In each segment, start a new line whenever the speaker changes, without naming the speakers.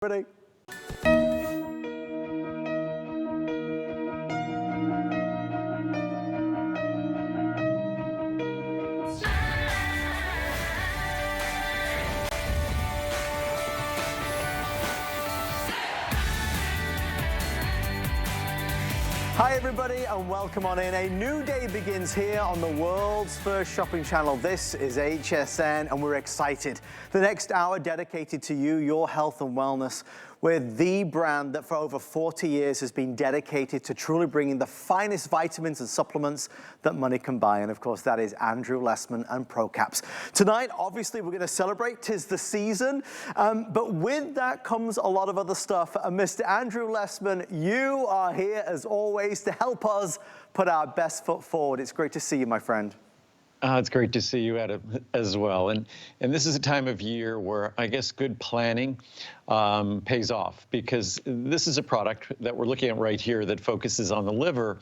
Ready? Hi everybody and welcome on in. A new day begins here on the world's first shopping channel. This is HSN and we're excited. The next hour dedicated to you, your health and wellness, with the brand that for over 40 years has been dedicated to truly bringing the finest vitamins and supplements that money can buy. And of course that is Andrew Lessman and ProCaps. Tonight, obviously we're going to celebrate, 'tis the season, but with that comes a lot of other stuff. Mr. Andrew Lessman, you are here as always to help us put our best foot forward. It's great to see you, my friend.
It's great to see you as well. And this is a time of year where I guess good planning pays off, because this is a product that we're looking at right here that focuses on the liver.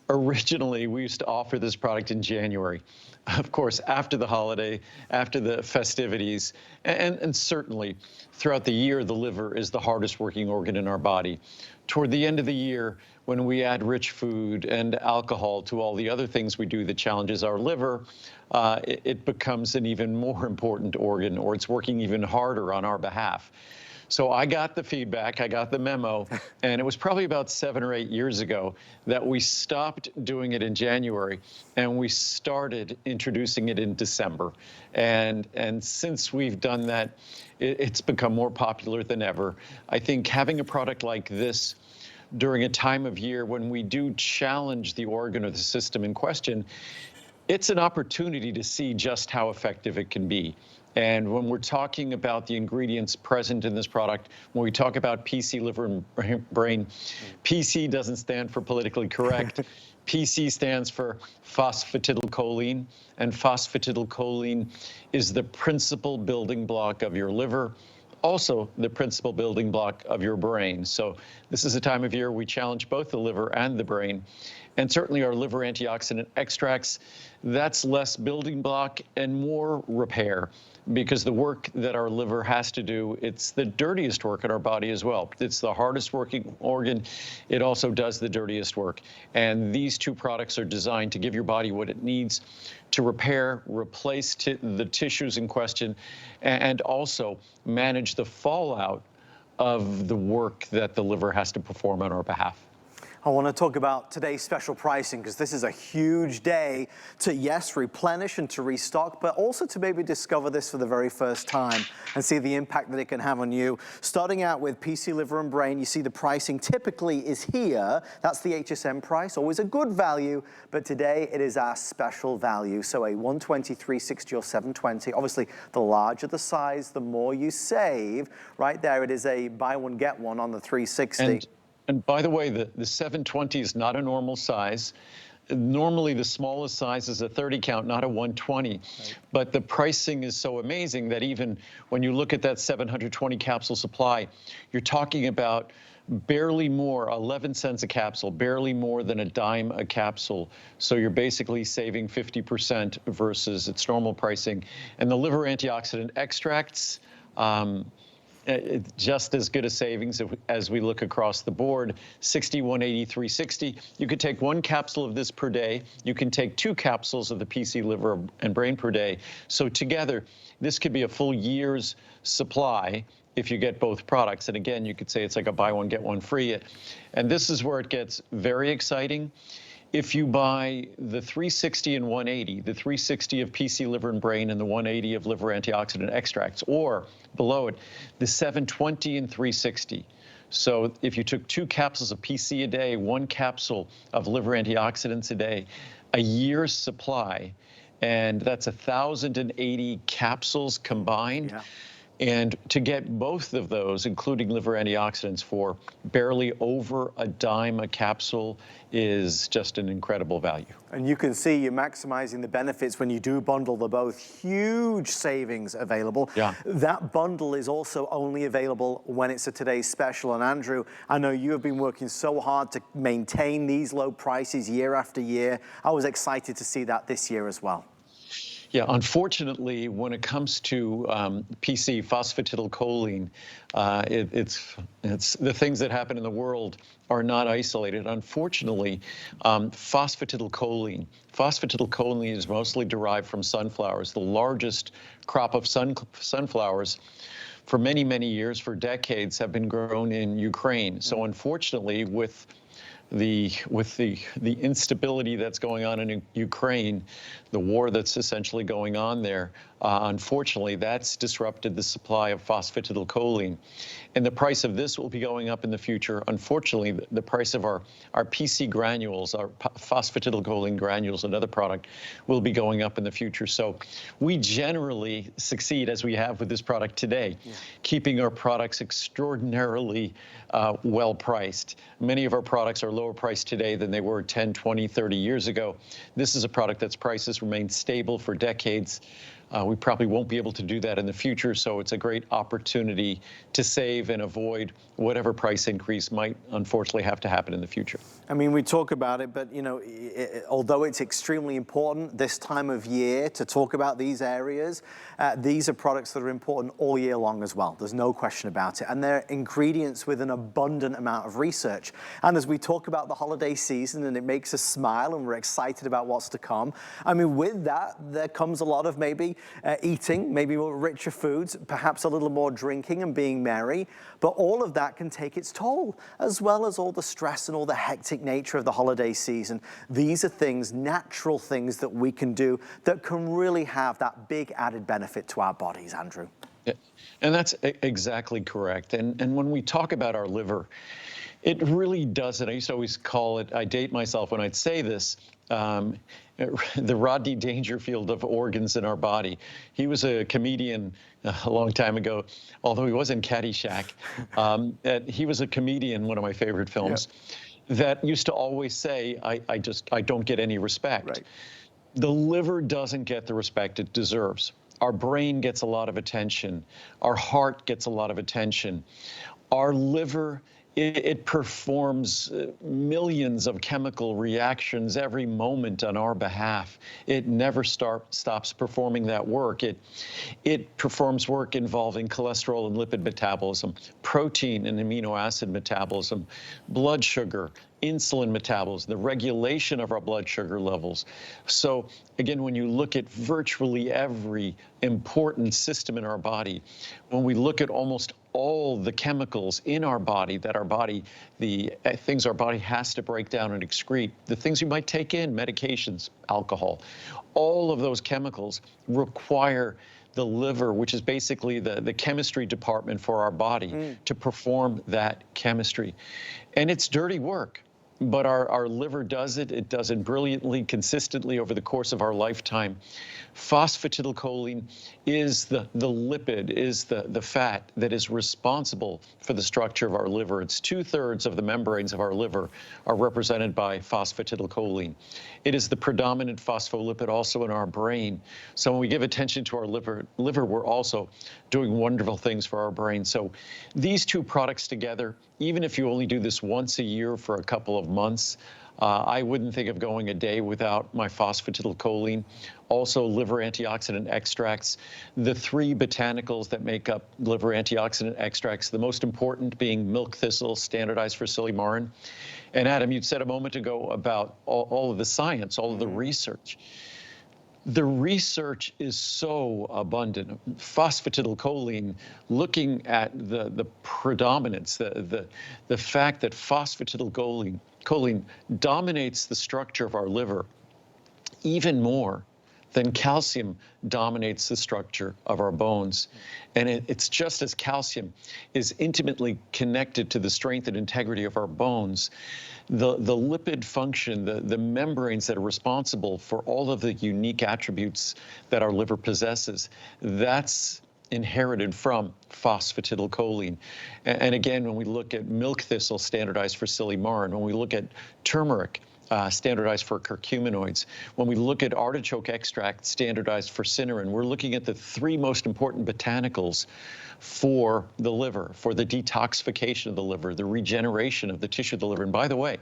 Originally, we used to offer this product in January. Of course, after the holiday, after the festivities, and certainly throughout the year, the liver is the hardest working organ in our body. Toward the end of the year, when we add rich food and alcohol to all the other things we do that challenges our liver, it becomes an even more important organ, or it's working even harder on our behalf. So I got the feedback, I got the memo, and it was probably about 7 or 8 years ago that we stopped doing it in January and we started introducing it in December. And since we've done that, it's become more popular than ever. I think having a product like this during a time of year when we do challenge the organ or the system in question, it's an opportunity to see just how effective it can be. And when we're talking about the ingredients present in this product, when we talk about PC, liver, and brain, PC doesn't stand for politically correct. PC stands for phosphatidylcholine, and phosphatidylcholine is the principal building block of your liver, also the principal building block of your brain. So this is a time of year we challenge both the liver and the brain. And certainly our liver antioxidant extracts, that's less building block and more repair, because the work that our liver has to do, it's the dirtiest work in our body as well. It's the hardest working organ. It also does the dirtiest work. And these two products are designed to give your body what it needs to repair, replace the tissues in question, and also manage the fallout of the work that the liver has to perform on our behalf.
I want to talk about today's special pricing, because this is a huge day to, yes, replenish and to restock, but also to maybe discover this for the very first time and see the impact that it can have on you. Starting out with PC, liver, and brain, you see the pricing typically is here. That's the HSN price, always a good value, but today it is our special value. So a 120, 360, or 720. Obviously, the larger the size, the more you save. Right there, it is a buy one, get one on the 360.
And by the way, the 720 is not a normal size. Normally, the smallest size is a 30 count, not a 120. Right. But the pricing is so amazing that even when you look at that 720 capsule supply, you're talking about barely more, 11 cents a capsule, barely more than a dime a capsule. So you're basically saving 50% versus its normal pricing. And the liver antioxidant extracts, just as good a savings as we look across the board. 60, 180, 360. You could take 1 capsule of this per day. You can take 2 capsules of the PC, liver, and brain per day. So together, this could be a full year's supply if you get both products. And again, you could say it's like a buy one, get one free. And this is where it gets very exciting. If you buy the 360 and 180, the 360 of PC, liver, and brain, and the 180 of liver antioxidant extracts, or below it, the 720 and 360. So if you took 2 capsules of PC a day, 1 capsule of liver antioxidants a day, a year's supply, and that's 1,080 capsules combined. Yeah. And to get both of those, including liver antioxidants, for barely over a dime a capsule is just an incredible value.
And you can see you're maximizing the benefits when you do bundle the both. Huge savings available. Yeah. That bundle is also only available when it's a today's special. And Andrew, I know you have been working so hard to maintain these low prices year after year. I was excited to see that this year as well.
Yeah, unfortunately, when it comes to PC, phosphatidylcholine, it's the things that happen in the world are not isolated. Unfortunately, phosphatidylcholine is mostly derived from sunflowers, the largest crop of sunflowers for many, many years, for decades, have been grown in Ukraine. So unfortunately, with the instability that's going on in Ukraine, the war that's essentially going on there, unfortunately, that's disrupted the supply of phosphatidylcholine. And the price of this will be going up in the future. Unfortunately, the price of our PC granules, our phosphatidylcholine granules, another product, will be going up in the future. So we generally succeed, as we have with this product today, keeping our products extraordinarily well priced. Many of our products are lower priced today than they were 10, 20, 30 years ago. This is a product that's prices remained stable for decades. We probably won't be able to do that in the future, so it's a great opportunity to save and avoid whatever price increase might unfortunately have to happen in the future.
I mean, we talk about it, but, you know, although it's extremely important this time of year to talk about these areas, these are products that are important all year long as well. There's no question about it. And they're ingredients with an abundant amount of research. And as we talk about the holiday season, and it makes us smile and we're excited about what's to come, I mean, with that, there comes a lot of maybe eating, maybe more richer foods, perhaps a little more drinking and being merry. But all of that can take its toll, as well as all the stress and all the hectic nature of the holiday season. These are things, natural things that we can do that can really have that big added benefit to our bodies, Andrew.
Yeah, and that's exactly correct. And when we talk about our liver, it really doesn't. I used to always call it, I date myself when I'd say this, the Rodney Dangerfield of organs in our body. He was a comedian a long time ago, although he was in Caddyshack. He was a comedian, one of my favorite films, that used to always say, I don't get any respect.
Right.
The liver doesn't get the respect it deserves. Our brain gets a lot of attention. Our heart gets a lot of attention. Our liver, it performs millions of chemical reactions every moment on our behalf. It never stops performing that work. It performs work involving cholesterol and lipid metabolism, protein and amino acid metabolism, blood sugar, insulin metabolism, the regulation of our blood sugar levels. So again, when you look at virtually every important system in our body, when we look at almost all the chemicals in our body that the things our body has to break down and excrete, the things you might take in, medications, alcohol, all of those chemicals require the liver, which is basically the chemistry department for our body, to perform that chemistry. And it's dirty work. But our liver does it. It does it brilliantly, consistently over the course of our lifetime. Phosphatidylcholine is the lipid, is the fat that is responsible for the structure of our liver. It's 2/3 of the membranes of our liver are represented by phosphatidylcholine. It is the predominant phospholipid also in our brain. So when we give attention to our liver, we're also doing wonderful things for our brain. So these two products together, even if you only do this once a year for a couple of months, I wouldn't think of going a day without my phosphatidylcholine. Also, liver antioxidant extracts, the 3 botanicals that make up liver antioxidant extracts, the most important being milk thistle, standardized for silymarin. And Adam, you said a moment ago about all of the science, all of the research. The research is so abundant. Phosphatidylcholine, looking at the predominance, the fact that phosphatidylcholine dominates the structure of our liver even more than calcium dominates the structure of our bones. And it's just as calcium is intimately connected to the strength and integrity of our bones, the lipid function, the membranes that are responsible for all of the unique attributes that our liver possesses, that's inherited from phosphatidylcholine. And again, when we look at milk thistle, standardized for silymarin, when we look at turmeric, standardized for curcuminoids. When we look at artichoke extract, standardized for cynarin, we're looking at the 3 most important botanicals for the liver, for the detoxification of the liver, the regeneration of the tissue of the liver. And by the way,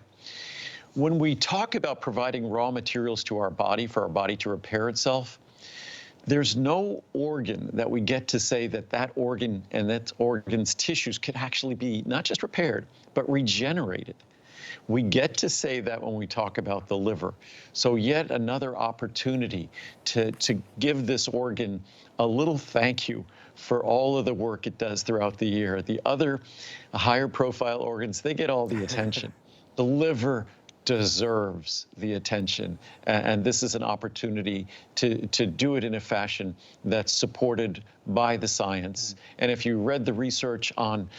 when we talk about providing raw materials to our body for our body to repair itself, There's no organ that we get to say that that organ and that organ's tissues could actually be not just repaired, but regenerated. We get to say that when we talk about the liver. So yet another opportunity to give this organ a little thank you for all of the work it does throughout the year. The other higher profile organs, they get all the attention. The liver deserves the attention. And this is an opportunity to do it in a fashion that's supported by the science. And if you read the research on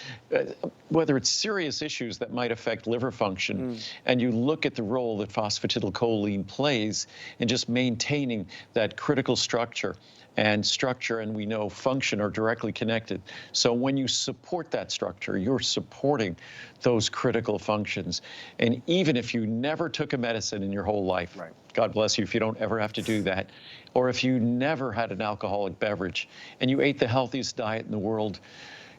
whether it's serious issues that might affect liver function, and you look at the role that phosphatidylcholine plays in just maintaining that critical structure, and we know function are directly connected. So when you support that structure, you're supporting those critical functions. And even if you never took a medicine in your whole life, right. God bless you if you don't ever have to do that, or if you never had an alcoholic beverage and you ate the healthiest diet in the world,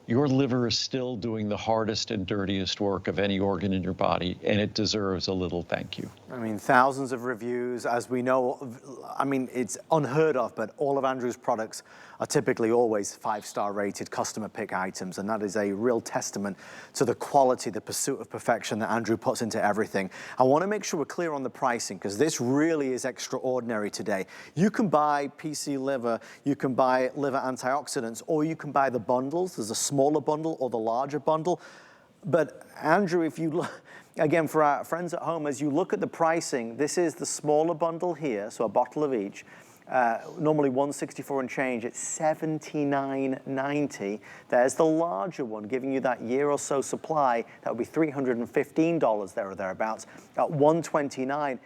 your liver is still doing the hardest and dirtiest work of any organ in your body, and it deserves a little thank you.
I mean, thousands of reviews, as we know. I mean, it's unheard of, but all of Andrew's products are typically always 5-star rated customer pick items, and that is a real testament to the quality, the pursuit of perfection that Andrew puts into everything. I want to make sure we're clear on the pricing, because this really is extraordinary today. You can buy PC liver, you can buy liver antioxidants, or you can buy the bundles. There's a smaller bundle or the larger bundle. But Andrew, if you look, again, for our friends at home, as you look at the pricing, this is the smaller bundle here, so a bottle of each. Normally $164 and change, it's $79.90. There's the larger one, giving you that year or so supply. That would be $315 there or thereabouts, at $129.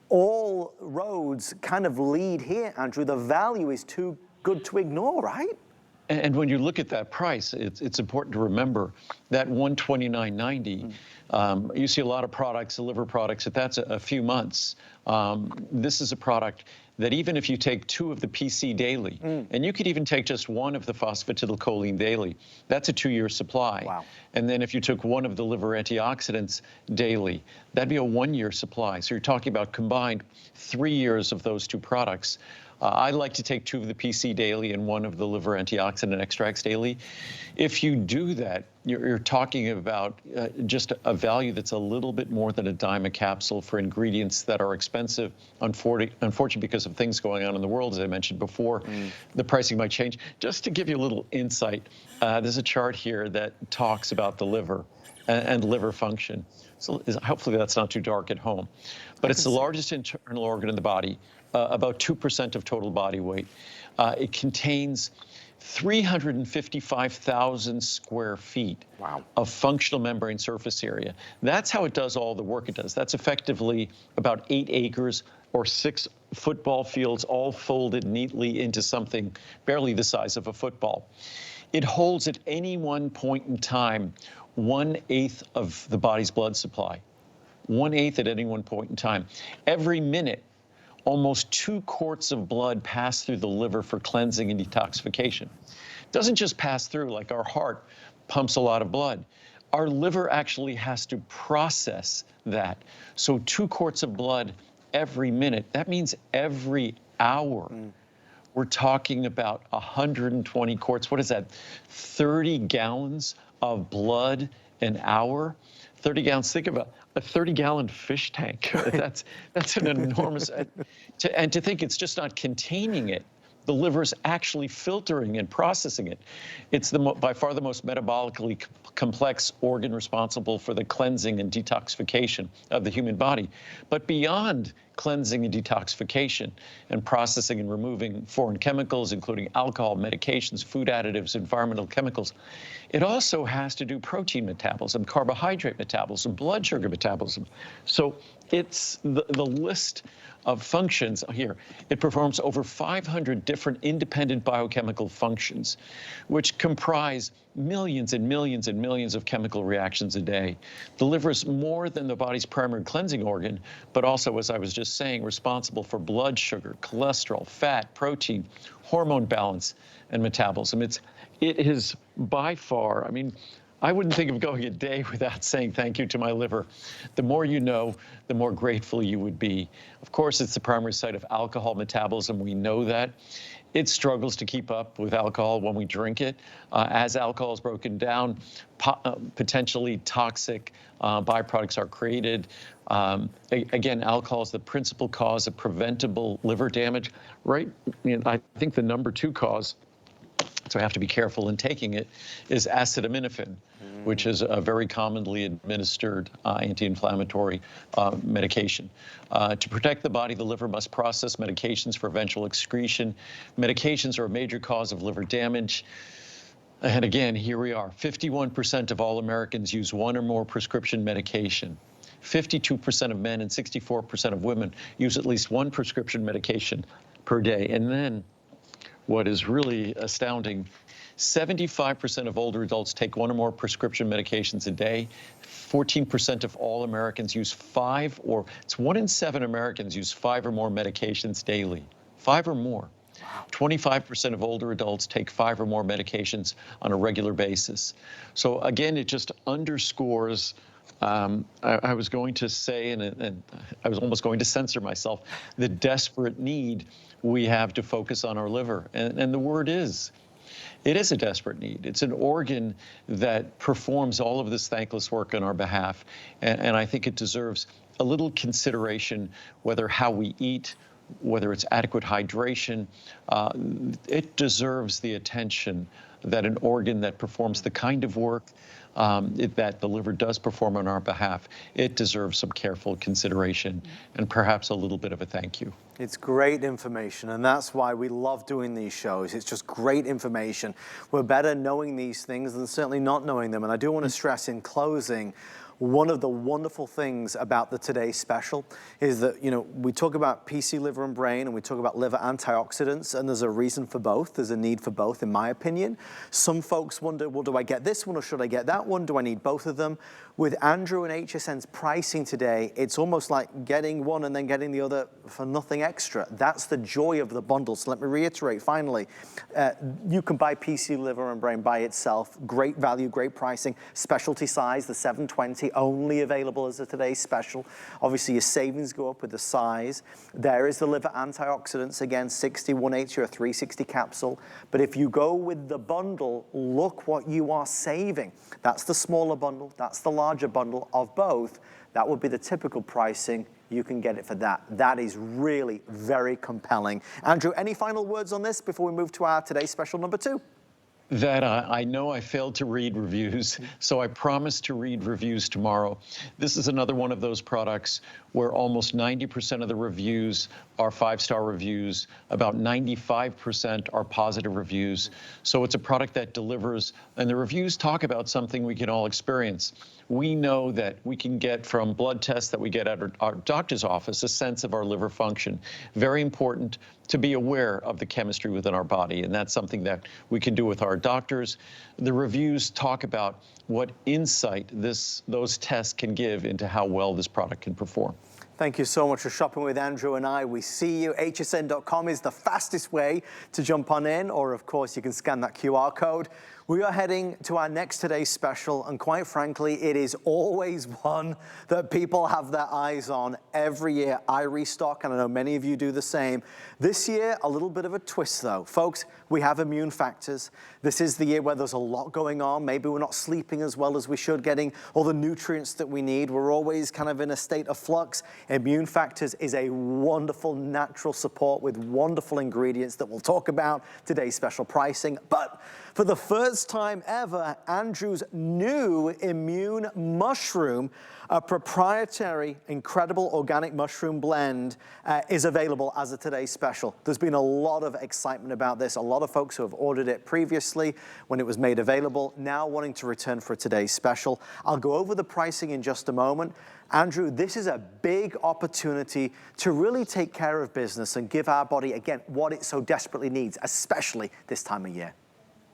All roads kind of lead here, Andrew. The value is too good to ignore, right?
And when you look at that price, it's important to remember that $129.90. You see a lot of products, liver products, that's a few months. This is a product that even if you take 2 of the PC daily, and you could even take just 1 of the phosphatidylcholine daily, that's a 2-year supply.
Wow.
And then if you took 1 of the liver antioxidants daily, that'd be a 1-year supply. So you're talking about combined 3 years of those 2 products. I like to take 2 of the PC daily and 1 of the liver antioxidant extracts daily. If you do that, you're talking about just a value that's a little bit more than a dime a capsule for ingredients that are expensive. Unfortunately, because of things going on in the world, as I mentioned before, the pricing might change. Just to give you a little insight, there's a chart here that talks about the liver and liver function. So hopefully that's not too dark at home. But it's the largest internal organ in the body, about 2% of total body weight. It contains 355,000 square feet of functional membrane surface area. That's how it does all the work it does. That's effectively about 8 acres or 6 football fields, all folded neatly into something barely the size of a football. It holds at any one point in time 1/8 of the body's blood supply. 1/8 at any one point in time. Every minute, almost 2 quarts of blood pass through the liver for cleansing and detoxification. It doesn't just pass through like our heart pumps a lot of blood. Our liver actually has to process that. So 2 quarts of blood every minute, that means every hour. We're talking about 120 quarts. What is that? 30 gallons of blood an hour? 30 gallons, think of a 30-gallon fish tank. That's an enormous, and to think it's just not containing it. The liver's actually filtering and processing it. It's by far the most metabolically complex organ responsible for the cleansing and detoxification of the human body. But beyond cleansing and detoxification and processing and removing foreign chemicals, including alcohol, medications, food additives, environmental chemicals, it also has to do protein metabolism, carbohydrate metabolism, blood sugar metabolism. So it's the list of functions here. It performs over 500 different independent biochemical functions, which comprise millions and millions and millions of chemical reactions a day. The liver is more than the body's primary cleansing organ, but also, as I was just saying, responsible for blood sugar, cholesterol, fat, protein, hormone balance, and metabolism. It is by far, I mean, I wouldn't think of going a day without saying thank you to my liver. The more you know, the more grateful you would be. Of course, it's the primary site of alcohol metabolism. We know that. it struggles to keep up with alcohol when we drink it. As alcohol is broken down, potentially toxic byproducts are created. Again, alcohol is the principal cause of preventable liver damage, right? I think the number 2 cause, so I have to be careful in taking it, is acetaminophen, which is a very commonly administered anti-inflammatory medication. To protect the body, the liver must process medications for eventual excretion. Medications are a major cause of liver damage. And again, here we are. 51% of all Americans use 1 or more prescription medication. 52% of men and 64% of women use at least 1 prescription medication per day. And then, what is really astounding, 75% of older adults take 1 or more prescription medications a day. 14% of all Americans use 5 or, it's 1 in 7 Americans use 5 or more medications daily. 5 or more. 25% of older adults take 5 or more medications on a regular basis. So again, it just underscores, I was going to say, and I was almost going to censor myself, the desperate need we have to focus on our liver. And the word is, it is a desperate need. It's an organ that performs all of this thankless work on our behalf. And I think it deserves a little consideration, whether how we eat, whether it's adequate hydration, it deserves the attention that an organ that performs the kind of work that the liver does perform on our behalf, it deserves some careful consideration and perhaps a little bit of a thank you.
It's great information, and that's why we love doing these shows. It's just great information. We're better knowing these things than certainly not knowing them. And I do want to stress in closing, one of the wonderful things about the Today Special is that, you know, we talk about PC, liver, and brain, and we talk about liver antioxidants, and there's a reason for both. There's a need for both, in my opinion. Some folks wonder, well, do I get this one or should I get that one? Do I need both of them? With Andrew and HSN's pricing today, it's almost like getting one and then getting the other for nothing extra. That's the joy of the bundle. So let me reiterate, finally, you can buy PC, liver, and brain by itself. Great value, great pricing. Specialty size, the 720, only available as a Today Special. Obviously, your savings go up with the size. There is the liver antioxidants, again, 60, 180, or 360 capsule. But if you go with the bundle, look what you are saving. That's the smaller bundle. That's the larger bundle of both. That would be the typical pricing. You can get it for that. That is really very compelling. Andrew, any final words on this before we move to our Today Special number 2?
That I know I failed to read reviews, so I promise to read reviews tomorrow. This is another one of those products where almost 90% of the reviews are 5-star reviews. About 95% are positive reviews. So it's a product that delivers, and the reviews talk about something we can all experience. We know that we can get from blood tests that we get at our doctor's office a sense of our liver function. Very important to be aware of the chemistry within our body, and that's something that we can do with our doctors. The reviews talk about what insight those tests can give into how well this product can perform.
Thank you so much for shopping with Andrew and I. We see you. hsn.com is the fastest way to jump on in, or of course you can scan that QR code. We are heading to our next Today Special, and quite frankly, it is always one that people have their eyes on every year. I restock, and I know many of you do the same. This year, a little bit of a twist though. Folks, we have immune factors. This is the year where there's a lot going on. Maybe we're not sleeping as well as we should, getting all the nutrients that we need. We're always kind of in a state of flux. Immune factors is a wonderful natural support with wonderful ingredients that we'll talk about. Today's special pricing. But for the first time ever, Andrew's new immune mushroom, a proprietary, incredible organic mushroom blend, is available as a Today Special. There's been a lot of excitement about this. A lot of folks who have ordered it previously when it was made available, now wanting to return for a Today Special. I'll go over the pricing in just a moment. Andrew, this is a big opportunity to really take care of business and give our body, again, what it so desperately needs, especially this time of year.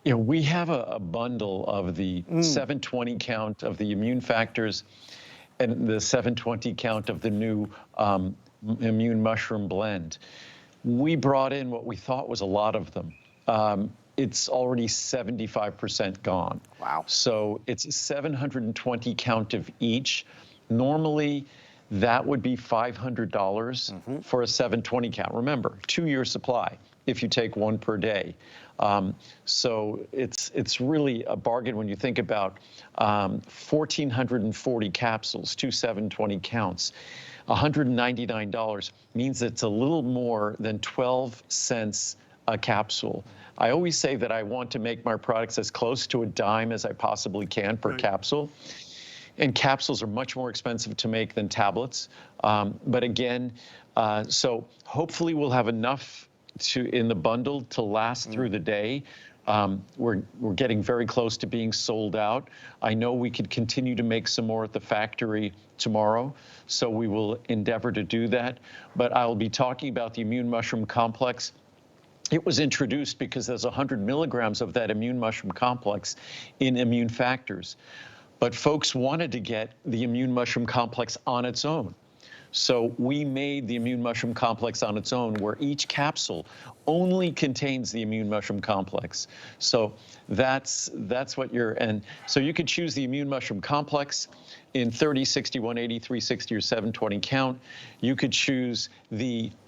You know, we have a bundle of the 720 count of the immune factors and the 720 count of the new immune mushroom blend. We brought in what we thought was a lot of them. It's already 75% gone.
Wow.
So it's a 720 count of each. Normally, that would be $500 for a 720 count. Remember, 2-year supply. if you take one per day. So it's really a bargain when you think about 1,440 capsules, 720 counts. $199 means it's a little more than 12 cents a capsule. I always say that I want to make my products as close to a dime as I possibly can per capsule. And capsules are much more expensive to make than tablets. But again, so hopefully we'll have enough in the bundle to last through the day. We're getting very close to being sold out. I know we could continue to make some more at the factory tomorrow, so we will endeavor to do that. But I'll be talking about the immune mushroom complex. It was introduced because there's 100 milligrams of that immune mushroom complex in immune factors. But folks wanted to get the immune mushroom complex on its own. So we made the immune mushroom complex on its own, where each capsule only contains the immune mushroom complex. So that's what and so you could choose the immune mushroom complex in 30, 60, 180, 360, or 720 count. You could choose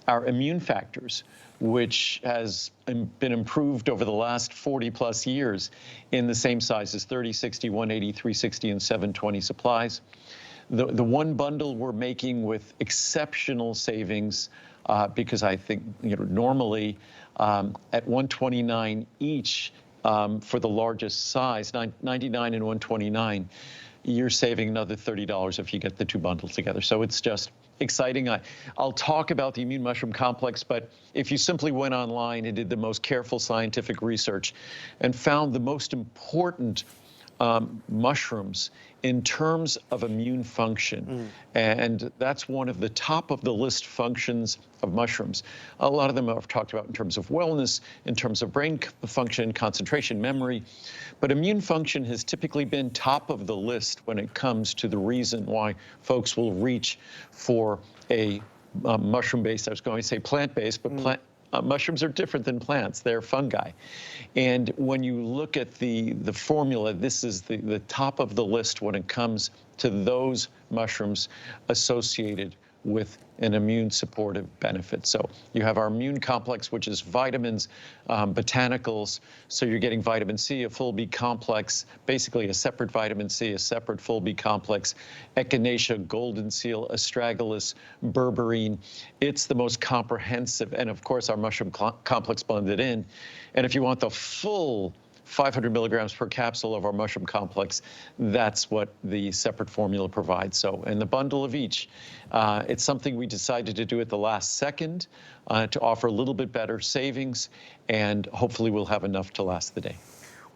our immune factors, which has been improved over the last 40 plus years in the same sizes, 30, 60, 180, 360, and 720 supplies. The one bundle we're making with exceptional savings, because I think normally at $129 each for the largest size, $99 and $129, you're saving another $30 if you get the two bundles together. So it's just exciting. I'll talk about the immune mushroom complex, but if you simply went online and did the most careful scientific research and found the most important mushrooms in terms of immune function. And that's one of the top of the list functions of mushrooms. A lot of them I've talked about in terms of wellness, in terms of brain function, concentration, memory. But immune function has typically been top of the list when it comes to the reason why folks will reach for a mushroom-based, I was going to say plant-based, but mushrooms are different than plants. They're fungi. And when you look at the formula, this is the top of the list when it comes to those mushrooms associated with an immune supportive benefit. So you have our immune complex, which is vitamins, botanicals. So you're getting vitamin C, a full B complex, basically a separate vitamin C, a separate full B complex, echinacea, golden seal, astragalus, berberine. It's the most comprehensive, and of course our mushroom complex blended in. And if you want the full 500 milligrams per capsule of our mushroom complex, that's what the separate formula provides. So in the bundle of each, it's something we decided to do at the last second to offer a little bit better savings, and hopefully we'll have enough to last the day.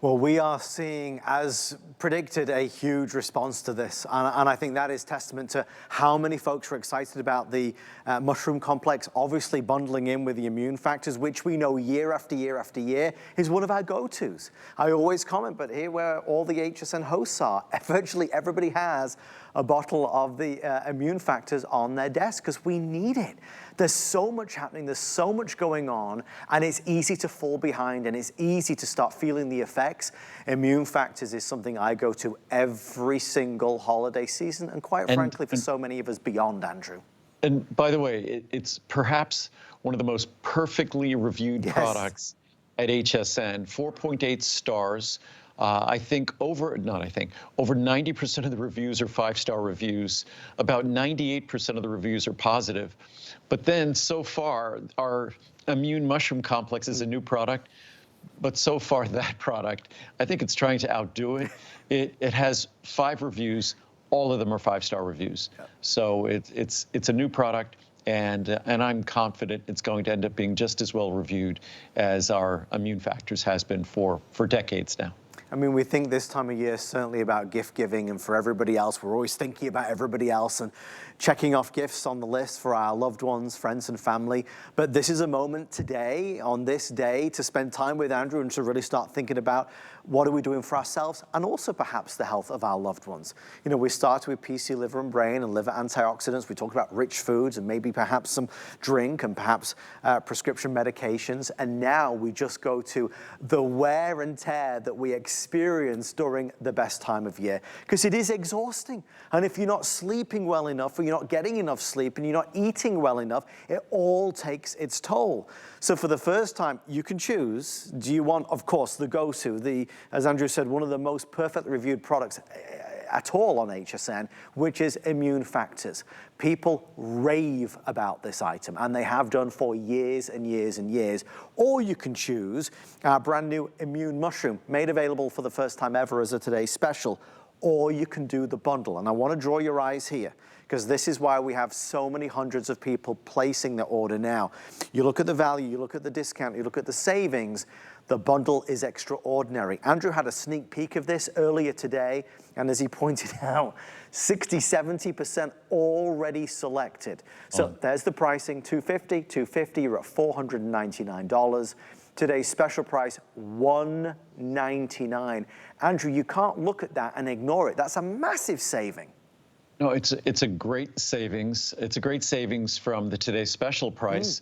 Well, we are seeing, as predicted, a huge response to this. And I think that is testament to how many folks are excited about the mushroom complex, obviously bundling in with the immune factors, which we know year after year after year is one of our go-tos. I always comment, but here where all the HSN hosts are, virtually everybody has a bottle of the immune factors on their desk because we need it. There's so much happening, there's so much going on, and it's easy to fall behind and it's easy to start feeling the effects. Immune factors is something I go to every single holiday season, and quite frankly, for so many of us beyond, Andrew.
And by the way, it's perhaps one of the most perfectly reviewed products at HSN, 4.8 stars. I think over 90% of the reviews are 5-star reviews. About 98% of the reviews are positive. But then so far, our immune mushroom complex is a new product. But so far, that product, I think it's trying to outdo it. It has 5 reviews. All of them are 5-star reviews. So it's a new product. And I'm confident it's going to end up being just as well reviewed as our immune factors has been for decades now.
I mean, we think this time of year certainly about gift giving, and for everybody else, we're always thinking about everybody else and checking off gifts on the list for our loved ones, friends and family. But this is a moment today, on this day, to spend time with Andrew and to really start thinking about What are we doing for ourselves? And also perhaps the health of our loved ones. You know, we started with PC, liver and brain and liver antioxidants. We talked about rich foods and maybe perhaps some drink and perhaps prescription medications. And now we just go to the wear and tear that we experience during the best time of year, because it is exhausting. And if you're not sleeping well enough, or you're not getting enough sleep, and you're not eating well enough, it all takes its toll. So for the first time, you can choose. Do you want, of course, the go-to, as Andrew said, one of the most perfectly reviewed products at all on HSN, which is Immune Factors. People rave about this item, and they have done for years and years and years. Or you can choose our brand new Immune Mushroom, made available for the first time ever as a today's special. Or you can do the bundle. And I want to draw your eyes here, because this is why we have so many hundreds of people placing their order now. You look at the value, you look at the discount, you look at the savings, the bundle is extraordinary. Andrew had a sneak peek of this earlier today, and as he pointed out, 60–70% already selected. So there's the pricing, $250, $250, you're at $499. Today's special price, $199. Andrew, you can't look at that and ignore it. That's a massive saving.
No, it's a great savings. It's a great savings from the today's special price.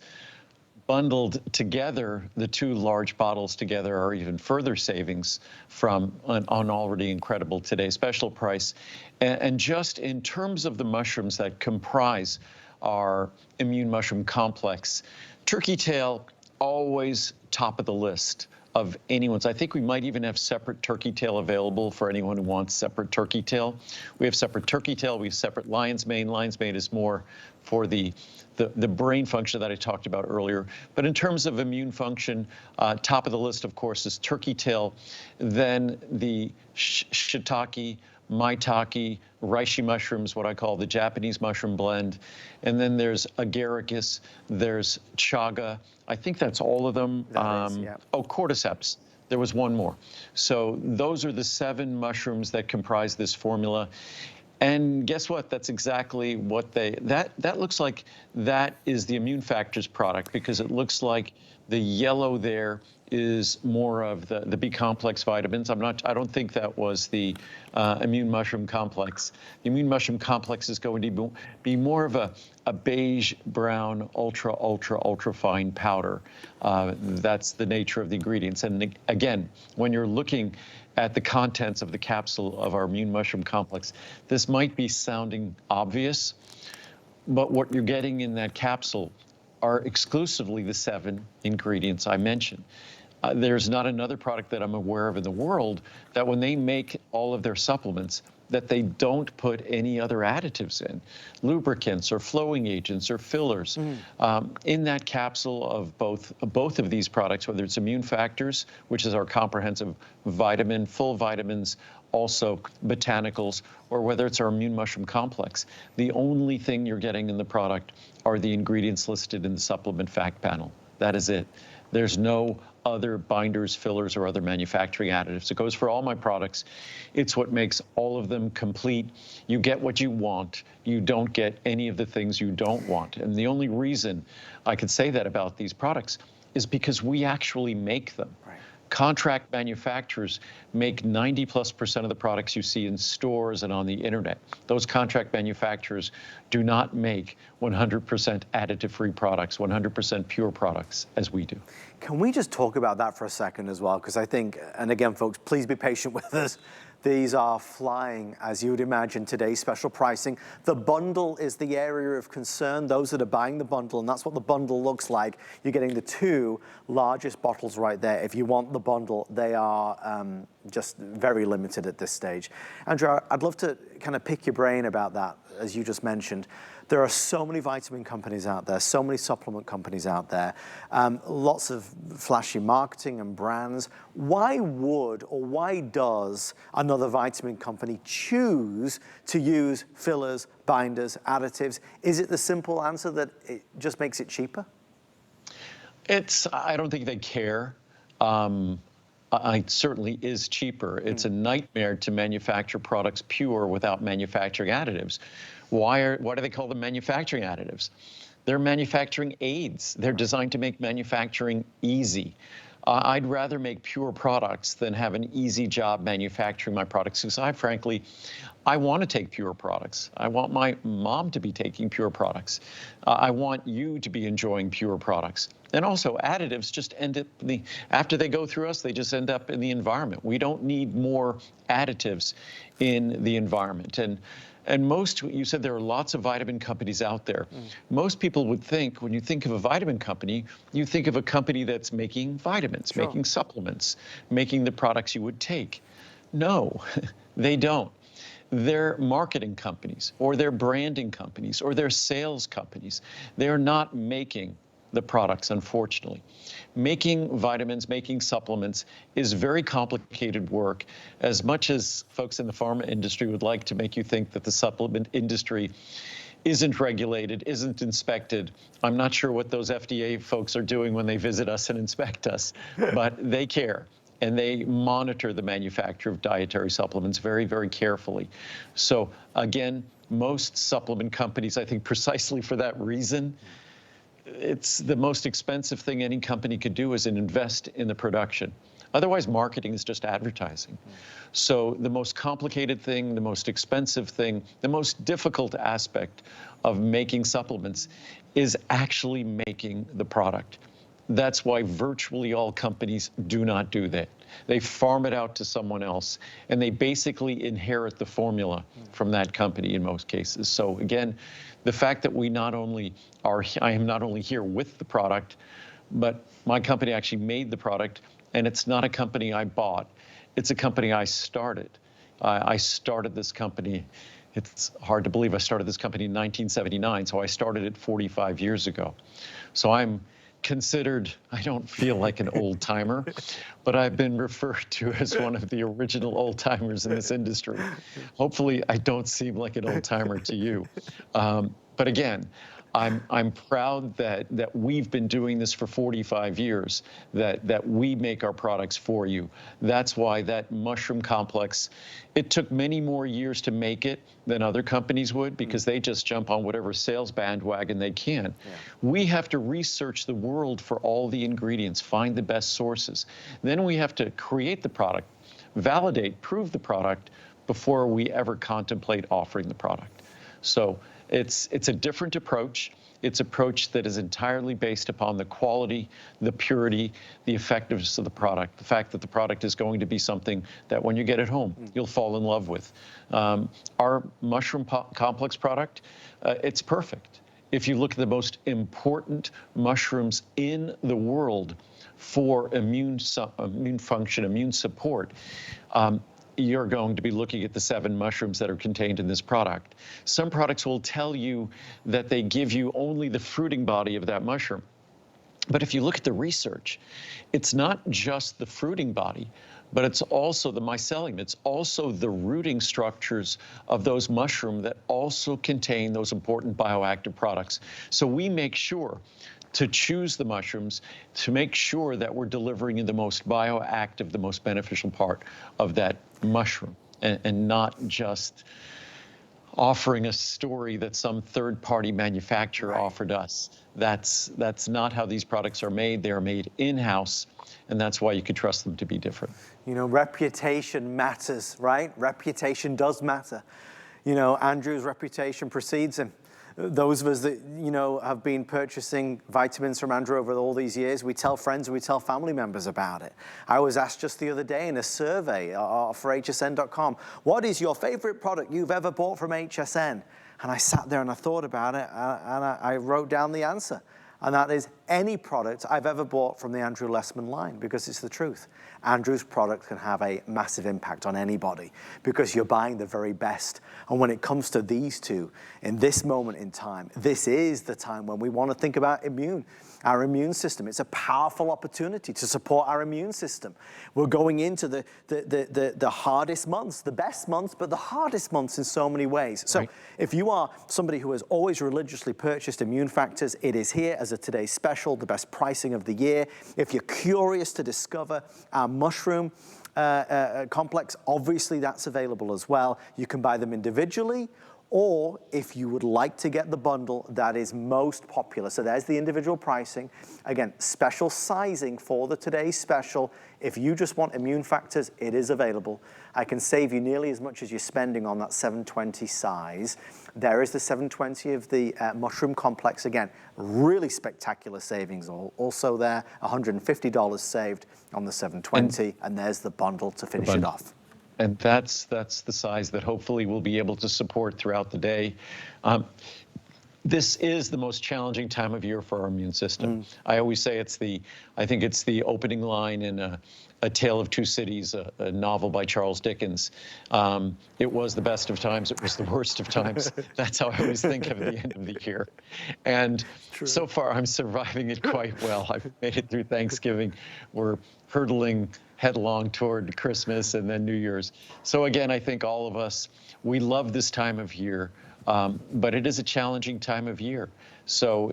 Bundled together, the two large bottles together are even further savings from an already incredible today's special price. And just in terms of the mushrooms that comprise our Immune Mushroom Complex, turkey tail, always top of the list of anyone's. I think we might even have separate turkey tail available for anyone who wants separate turkey tail. We have separate turkey tail, we have separate lion's mane. Lion's mane is more for the brain function that I talked about earlier. But in terms of immune function, top of the list, of course, is turkey tail, then the shiitake, maitake, reishi mushrooms, what I call the Japanese mushroom blend. And then there's agaricus, there's chaga. I think that's all of them.
Yeah.
Oh, cordyceps. There was one more. So those are the 7 mushrooms that comprise this formula. And guess what? That's exactly what that looks like. That is the Immune Factors product, because it looks like the yellow there is more of the B complex vitamins. I don't think that was the Immune Mushroom Complex. The Immune Mushroom Complex is going to be more of a beige brown, ultra fine powder. That's the nature of the ingredients. And again, when you're looking at the contents of the capsule of our Immune Mushroom Complex, this might be sounding obvious, but what you're getting in that capsule are exclusively the 7 ingredients I mentioned. There's not another product that I'm aware of in the world that when they make all of their supplements, that they don't put any other additives in, lubricants or flowing agents or fillers. In that capsule of both of these products, whether it's Immune Factors, which is our comprehensive vitamin, full vitamins, also botanicals, or whether it's our Immune Mushroom Complex, the only thing you're getting in the product are the ingredients listed in the supplement fact panel. That is it. There's no other binders, fillers, or other manufacturing additives. It goes for all my products. It's what makes all of them complete. You get what you want. You don't get any of the things you don't want. And the only reason I could say that about these products is because we actually make them.
Right.
Contract manufacturers make 90+% of the products you see in stores and on the internet. Those contract manufacturers do not make 100% additive-free products, 100% pure products, as we do.
Can we just talk about that for a second as well? Because I think, and again, folks, please be patient with us. These are flying, as you would imagine, today's special pricing. The bundle is the area of concern, those that are buying the bundle, and that's what the bundle looks like. You're getting the 2 largest bottles right there. If you want the bundle, they are just very limited at this stage. Andrew, I'd love to kind of pick your brain about that, as you just mentioned. There are so many vitamin companies out there, so many supplement companies out there, lots of flashy marketing and brands. Why would, or why does another vitamin company choose to use fillers, binders, additives? Is it the simple answer that it just makes it cheaper?
I don't think they care. It certainly is cheaper. It's a nightmare to manufacture products pure without manufacturing additives. Why do they call them manufacturing additives? They're manufacturing aids. They're designed to make manufacturing easy. I'd rather make pure products than have an easy job manufacturing my products, because frankly, I want to take pure products. I want my mom to be taking pure products. I want you to be enjoying pure products. And also, additives just end up, after they go through us, they just end up in the environment. We don't need more additives in the environment. And most, you said there are lots of vitamin companies out there. Most people would think, when you think of a vitamin company, you think of a company that's making vitamins,
Sure.
making supplements, making the products you would take. No, they don't. They're marketing companies, or they're branding companies, or they're sales companies. They're not making the products, unfortunately. Making vitamins, making supplements is very complicated work. As much as folks in the pharma industry would like to make you think that the supplement industry isn't regulated, isn't inspected, I'm not sure what those FDA folks are doing when they visit us and inspect us, but they care. And they monitor the manufacture of dietary supplements very, very carefully. So again, most supplement companies, I think precisely for that reason, it's the most expensive thing any company could do is invest in the production. Otherwise, marketing is just advertising. So the most complicated thing, the most expensive thing, the most difficult aspect of making supplements is actually making the product. That's why virtually all companies do not do that. They farm it out to someone else, and they basically inherit the formula from that company in most cases. So again, the fact that we not only are, I am not only here with the product, but my company actually made the product, and it's not a company I bought. It's a company I started. I started this company. It's hard to believe I started this company in 1979, so I started it 45 years ago. So I'm considered, I don't feel like an old timer, but I've been referred to as one of the original old timers in this industry. Hopefully I don't seem like an old timer to you. But again, I'm proud that we've been doing this for 45 years, that we make our products for you. That's why that mushroom complex, it took many more years to make it than other companies would, because they just jump on whatever sales bandwagon they can. Yeah. We have to research the world for all the ingredients, find the best sources. Then we have to create the product, validate, prove the product before we ever contemplate offering the product. So it's a different approach. It's an approach that is entirely based upon the quality, the purity, the effectiveness of the product, the fact that the product is going to be something that when you get it home, you'll fall in love with. Our mushroom complex product, it's perfect. If you look at the most important mushrooms in the world for immune function, immune support, you're going to be looking at the 7 mushrooms that are contained in this product. Some products will tell you that they give you only the fruiting body of that mushroom. But if you look at the research, it's not just the fruiting body, but it's also the mycelium. It's also the rooting structures of those mushrooms that also contain those important bioactive products. So we make sure to choose the mushrooms to make sure that we're delivering in the most bioactive, the most beneficial part of that mushroom, and not just offering a story that some third-party manufacturer offered us. That's not how these products are made. They are made in-house, and that's why you can trust them to be different.
You know, reputation matters, right? Reputation does matter. You know, Andrew's reputation precedes him. Those of us that, you know, have been purchasing vitamins from Andrew over all these years, we tell friends and we tell family members about it. I was asked just the other day in a survey for hsn.com, what is your favorite product you've ever bought from HSN? And I sat there and I thought about it, and I wrote down the answer. And that is any product I've ever bought from the Andrew Lessman line, because it's the truth. Andrew's product can have a massive impact on anybody because you're buying the very best. And when it comes to these two, in this moment in time, this is the time when we want to think about our immune system. It's a powerful opportunity to support our immune system. We're going into the hardest months, the best months, but the hardest months in so many ways. So if you are somebody who has always religiously purchased immune factors, it is here as a today's special, the best pricing of the year. If you're curious to discover our mushroom complex, obviously that's available as well. You can buy them individually, or if you would like to get the bundle that is most popular. So there's the individual pricing. Again, special sizing for the today's special. If you just want immune factors, it is available. I can save you nearly as much as you're spending on that 720 size. There is the 720 of the mushroom complex. Again, really spectacular savings also there. $150 saved on the 720, and there's the bundle to finish it off.
And that's the size that hopefully we'll be able to support throughout the day. This is the most challenging time of year for our immune system. I always say I think it's the opening line in A Tale of Two Cities, a novel by Charles Dickens. It was the best of times, it was the worst of times. That's how I always think of the end of the year. And so far, I'm surviving it quite well. I've made it through Thanksgiving. We're hurtling headlong toward Christmas and then New Year's. So again, I think all of us, we love this time of year. But it is a challenging time of year. So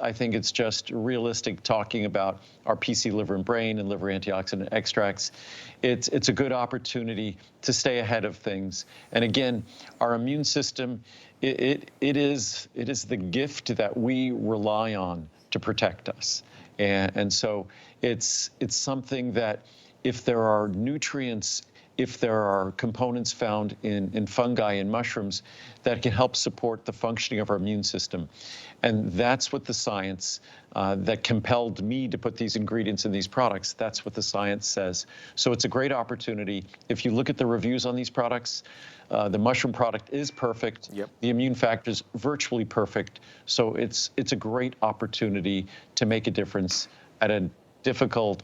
I think it's just realistic talking about our PC liver and brain and liver antioxidant extracts. It's a good opportunity to stay ahead of things. And again, our immune system, it is the gift that we rely on to protect us. And so it's something that if there are nutrients, if there are components found in fungi and mushrooms that can help support the functioning of our immune system. And that's what the science that compelled me to put these ingredients in these products, that's what the science says. So it's a great opportunity. If you look at the reviews on these products, the mushroom product is perfect. Yep. The immune factor is virtually perfect. So it's a great opportunity to make a difference at a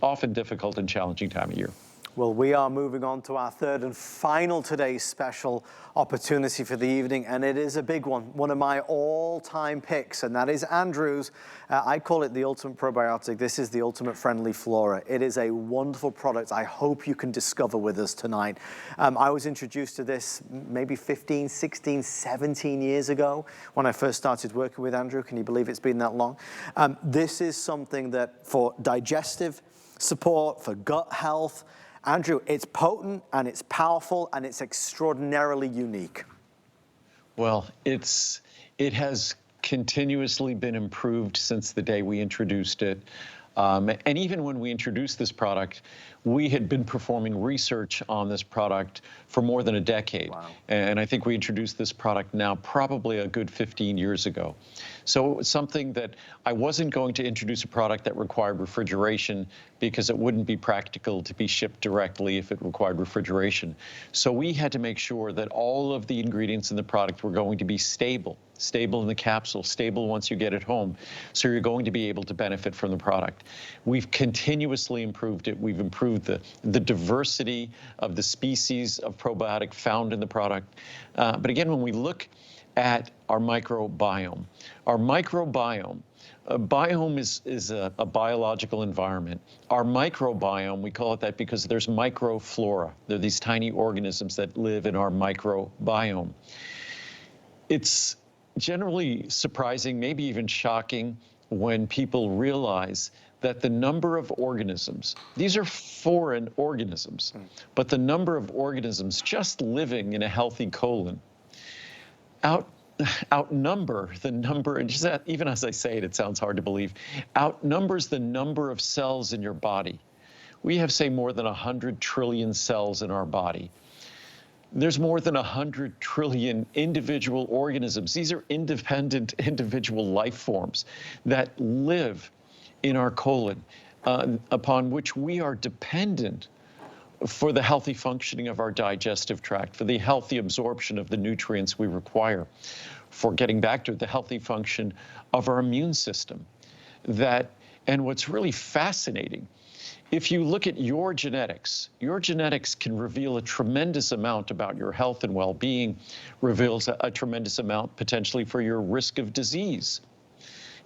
often difficult and challenging time of year.
Well, we are moving on to our third and final today's special opportunity for the evening, and it is a big one of my all-time picks, and that is Andrew's. I call it the ultimate probiotic. This is the ultimate friendly flora. It is a wonderful product I hope you can discover with us tonight. I was introduced to this maybe 15, 16, 17 years ago when I first started working with Andrew. Can you believe it's been that long? This is something that for digestive support, for gut health, Andrew, it's potent and it's powerful and it's extraordinarily unique.
Well, it has continuously been improved since the day we introduced it. And even when we introduced this product, we had been performing research on this product for more than a decade. Wow. And I think we introduced this product now probably a good 15 years ago. So it was something that I wasn't going to introduce a product that required refrigeration because it wouldn't be practical to be shipped directly if it required refrigeration. So we had to make sure that all of the ingredients in the product were going to be stable in the capsule, stable once you get it home. So you're going to be able to benefit from the product. We've continuously improved it. We've improved the diversity of the species of probiotic found in the product. But again, when we look at our microbiome, biome is a biological environment. Our microbiome, we call it that because there's microflora. They're these tiny organisms that live in our microbiome. It's generally surprising, maybe even shocking, when people realize that the number of organisms, these are foreign organisms, but the number of organisms just living in a healthy colon outnumber the number, and just even as I say it, it sounds hard to believe, outnumbers the number of cells in your body. We have, say, more than 100 trillion cells in our body. There's more than 100 trillion individual organisms. These are independent individual life forms that live in our colon, upon which we are dependent for the healthy functioning of our digestive tract, for the healthy absorption of the nutrients we require, for getting back to the healthy function of our immune system. And what's really fascinating, if you look at your genetics can reveal a tremendous amount about your health and well-being, reveals a tremendous amount potentially for your risk of disease.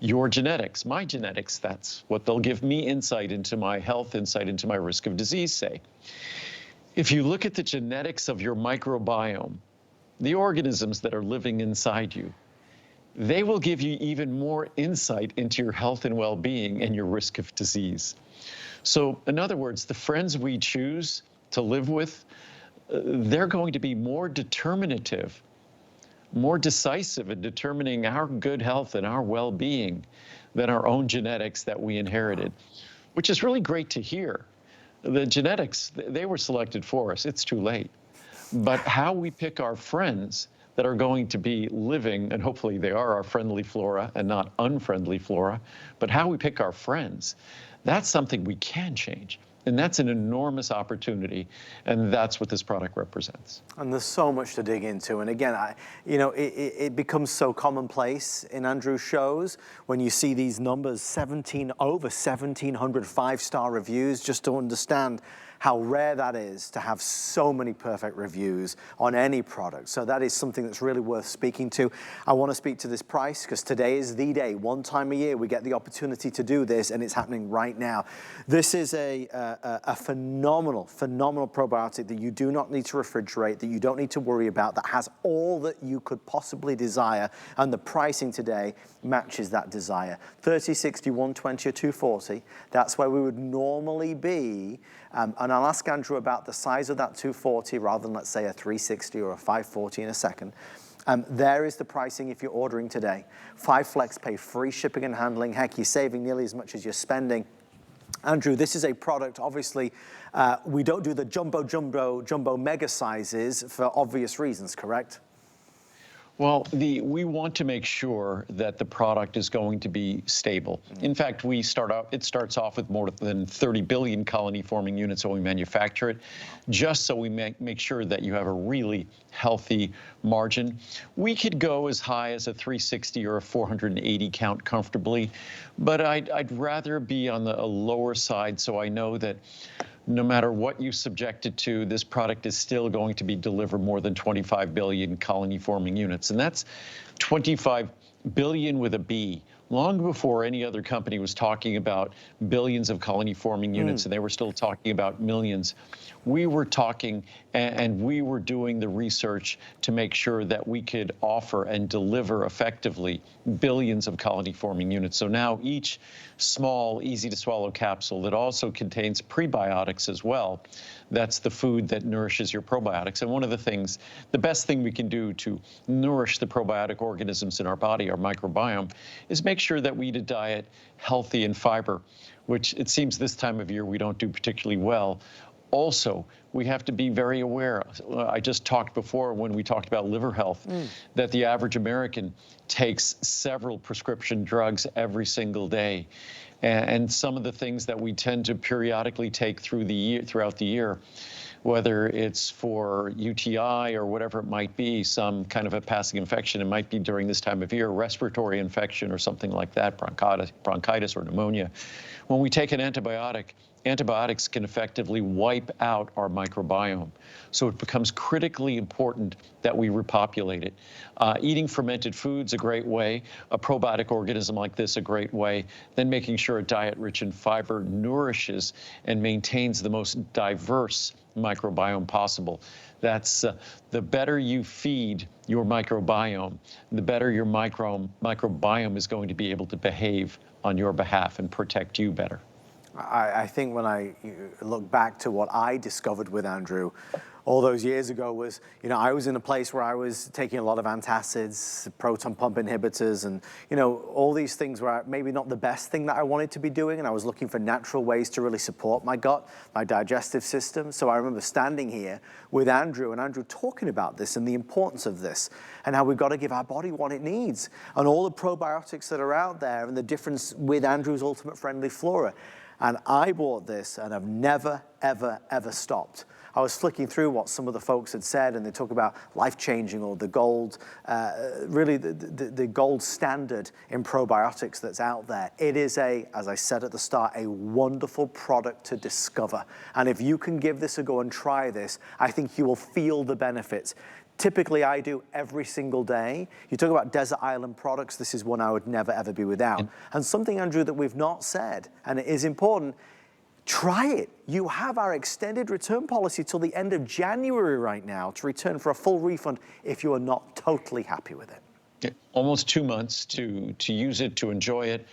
Your genetics, my genetics, that's what they'll give me insight into my health, insight into my risk of disease, say. If you look at the genetics of your microbiome, the organisms that are living inside you, they will give you even more insight into your health and well-being and your risk of disease. So in other words, the friends we choose to live with, they're going to be more determinative more decisive in determining our good health and our well-being than our own genetics that we inherited, which is really great to hear. The genetics, they were selected for us. It's too late. But how we pick our friends that are going to be living, and hopefully they are our friendly flora and not unfriendly flora, but how we pick our friends, that's something we can change. And that's an enormous opportunity, and that's what this product represents.
And there's so much to dig into. And again, it becomes so commonplace in Andrew's shows when you see these numbers, over 1,700 five-star reviews, just to understand how rare that is to have so many perfect reviews on any product. So that is something that's really worth speaking to. I want to speak to this price because today is the day. One time a year we get the opportunity to do this, and it's happening right now. This is a phenomenal probiotic that you do not need to refrigerate, that you don't need to worry about, that has all that you could possibly desire, and the pricing today matches that desire. 30, 60, 120 or 240, that's where we would normally be. And I'll ask Andrew about the size of that 240 rather than, let's say, a 360 or a 540 in a second. There is the pricing if you're ordering today. 5 flex pay, free shipping and handling. Heck, you're saving nearly as much as you're spending. Andrew, this is a product, obviously, we don't do the jumbo mega sizes for obvious reasons, correct?
Well, we want to make sure that the product is going to be stable. In fact, it starts off with more than 30 billion colony-forming units when we manufacture it, just so we make sure that you have a really healthy margin. We could go as high as a 360 or a 480 count comfortably, but I'd rather be on a lower side, so I know that no matter what you subject it to, this product is still going to be delivered more than 25 billion colony-forming units. And that's 25 billion with a B. Long before any other company was talking about billions of colony-forming units, and they were still talking about millions, we were talking and we were doing the research to make sure that we could offer and deliver effectively billions of colony-forming units. So now each small, easy-to-swallow capsule that also contains prebiotics as well, that's the food that nourishes your probiotics. And one of the best thing we can do to nourish the probiotic organisms in our body, our microbiome, is make sure that we eat a diet healthy in fiber, which it seems this time of year we don't do particularly well. Also, we have to be very aware. I just talked before when we talked about liver health, that the average American takes several prescription drugs every single day. And some of the things that we tend to periodically take throughout the year, whether it's for UTI or whatever it might be, some kind of a passing infection, it might be during this time of year, respiratory infection or something like that, bronchitis or pneumonia. When we take an antibiotic, antibiotics can effectively wipe out our microbiome. So it becomes critically important that we repopulate it. Eating fermented foods, a great way. A probiotic organism like this, a great way. Then making sure a diet rich in fiber nourishes and maintains the most diverse microbiome possible. That's the better you feed your microbiome, the better your microbiome is going to be able to behave on your behalf and protect you better.
I think when I look back to what I discovered with Andrew all those years ago was, I was in a place where I was taking a lot of antacids, proton pump inhibitors, and, all these things were maybe not the best thing that I wanted to be doing, and I was looking for natural ways to really support my gut, my digestive system. So I remember standing here with Andrew, and Andrew talking about this and the importance of this, and how we've got to give our body what it needs, and all the probiotics that are out there, and the difference with Andrew's Ultimate Friendly Flora. And I bought this and I've never, ever, ever stopped. I was flicking through what some of the folks had said, and they talk about life-changing or the gold, really the gold standard in probiotics that's out there. It is as I said at the start, a wonderful product to discover. And if you can give this a go and try this, I think you will feel the benefits. Typically, I do every single day. You talk about desert island products. This is one I would never, ever be without. And something, Andrew, that we've not said, and it is important, try it. You have our extended return policy till the end of January right now to return for a full refund if you are not totally happy with it.
Almost 2 months to use it, to enjoy it.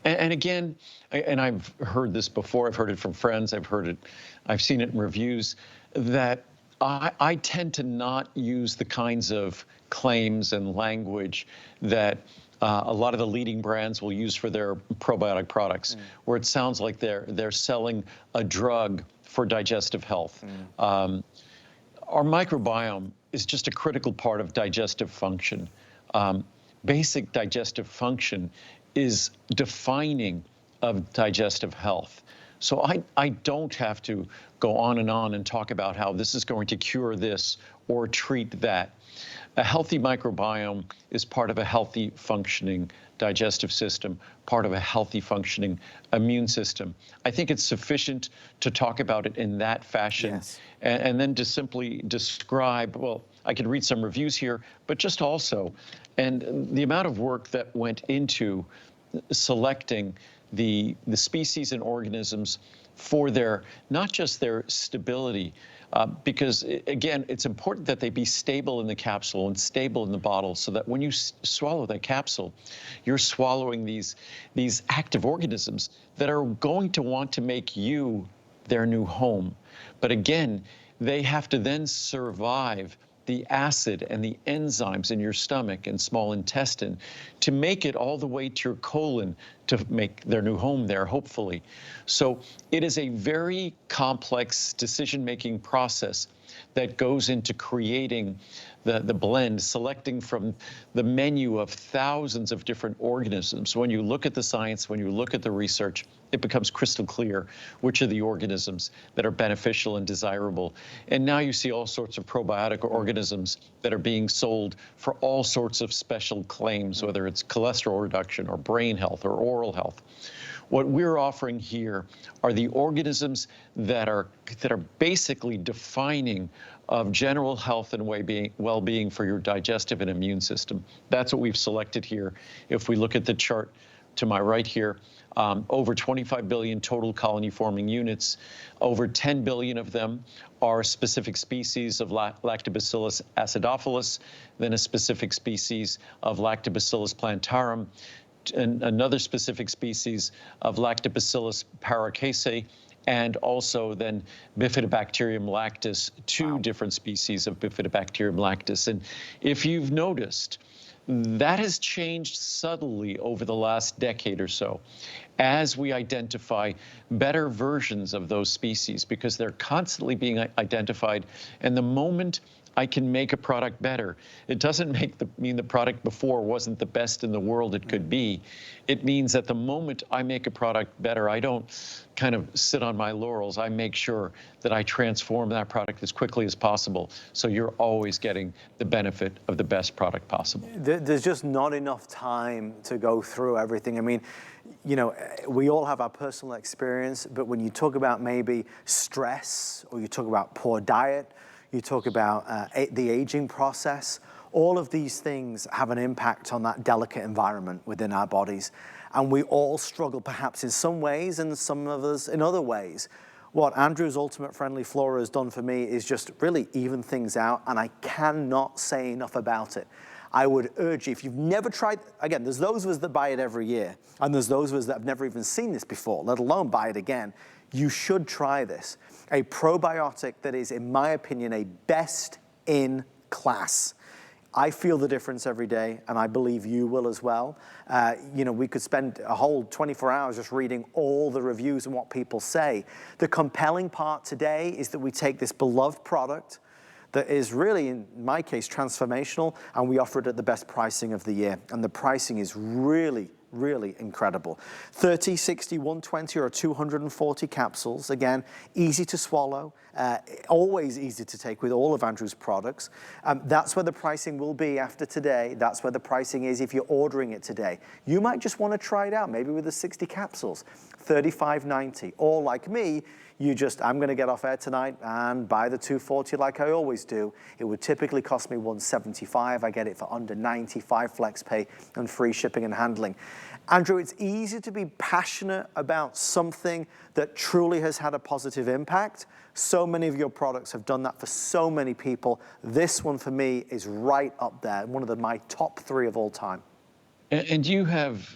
And again, and I've heard this before, I've heard it from friends, I've seen it in reviews, that I tend to not use the kinds of claims and language that a lot of the leading brands will use for their probiotic products, where it sounds like they're selling a drug for digestive health. Our microbiome is just a critical part of digestive function. Basic digestive function is defining of digestive health. So I don't have to go on and talk about how this is going to cure this or treat that. A healthy microbiome is part of a healthy functioning digestive system, part of a healthy functioning immune system. I think it's sufficient to talk about it in that fashion.
Yes.
And then to simply describe, well, I could read some reviews here, but just also, and the amount of work that went into selecting the species and organisms for their, not just their stability, because again, it's important that they be stable in the capsule and stable in the bottle, so that when you swallow that capsule, you're swallowing these active organisms that are going to want to make you their new home. But again, they have to then survive the acid and the enzymes in your stomach and small intestine to make it all the way to your colon to make their new home there, hopefully. So it is a very complex decision-making process that goes into creating the blend, selecting from the menu of thousands of different organisms. When you look at the science, when you look at the research, it becomes crystal clear which are the organisms that are beneficial and desirable. And now you see all sorts of probiotic organisms that are being sold for all sorts of special claims, whether it's cholesterol reduction or brain health or oral health. What we're offering here are the organisms that are basically defining of general health and well-being for your digestive and immune system. That's what we've selected here. If we look at the chart to my right here, over 25 billion total colony-forming units. Over 10 billion of them are specific species of Lactobacillus acidophilus, then a specific species of Lactobacillus plantarum, and another specific species of Lactobacillus paracasei, and also then Bifidobacterium lactis, two different species of Bifidobacterium lactis. And if you've noticed, that has changed subtly over the last decade or so as we identify better versions of those species, because they're constantly being identified. And the moment I can make a product better, it doesn't mean the product before wasn't the best in the world it could be. It means that the moment I make a product better, I don't kind of sit on my laurels. I make sure that I transform that product as quickly as possible, so you're always getting the benefit of the best product possible.
There's just not enough time to go through everything. I mean, you know, we all have our personal experience, but when you talk about maybe stress, or you talk about poor diet, you talk about the aging process, all of these things have an impact on that delicate environment within our bodies. And we all struggle perhaps in some ways and some of us in other ways. What Andrew's Ultimate Friendly Flora has done for me is just really even things out, and I cannot say enough about it. I would urge you, if you've never tried, again, there's those of us that buy it every year, and there's those of us that have never even seen this before, let alone buy it again. You should try this. A probiotic that is, in my opinion, a best in class. I feel the difference every day, and I believe you will as well. You know, we could spend a whole 24 hours just reading all the reviews and what people say. The compelling part today is that we take this beloved product that is really, in my case, transformational, and we offer it at the best pricing of the year. And the pricing is really, really incredible. 30, 60, 120, or 240 capsules. Again, easy to swallow, always easy to take with all of Andrew's products. That's where the pricing will be after today. That's where the pricing is if you're ordering it today. You might just want to try it out, maybe with the 60 capsules, $35.90. Or like me, you just, I'm going to get off air tonight and buy the 240 like I always do. It would typically cost me $175. I get it for under $95 flex pay and free shipping and handling. Andrew, it's easy to be passionate about something that truly has had a positive impact. So many of your products have done that for so many people. This one for me is right up there, one of my top 3 of all time.
And you have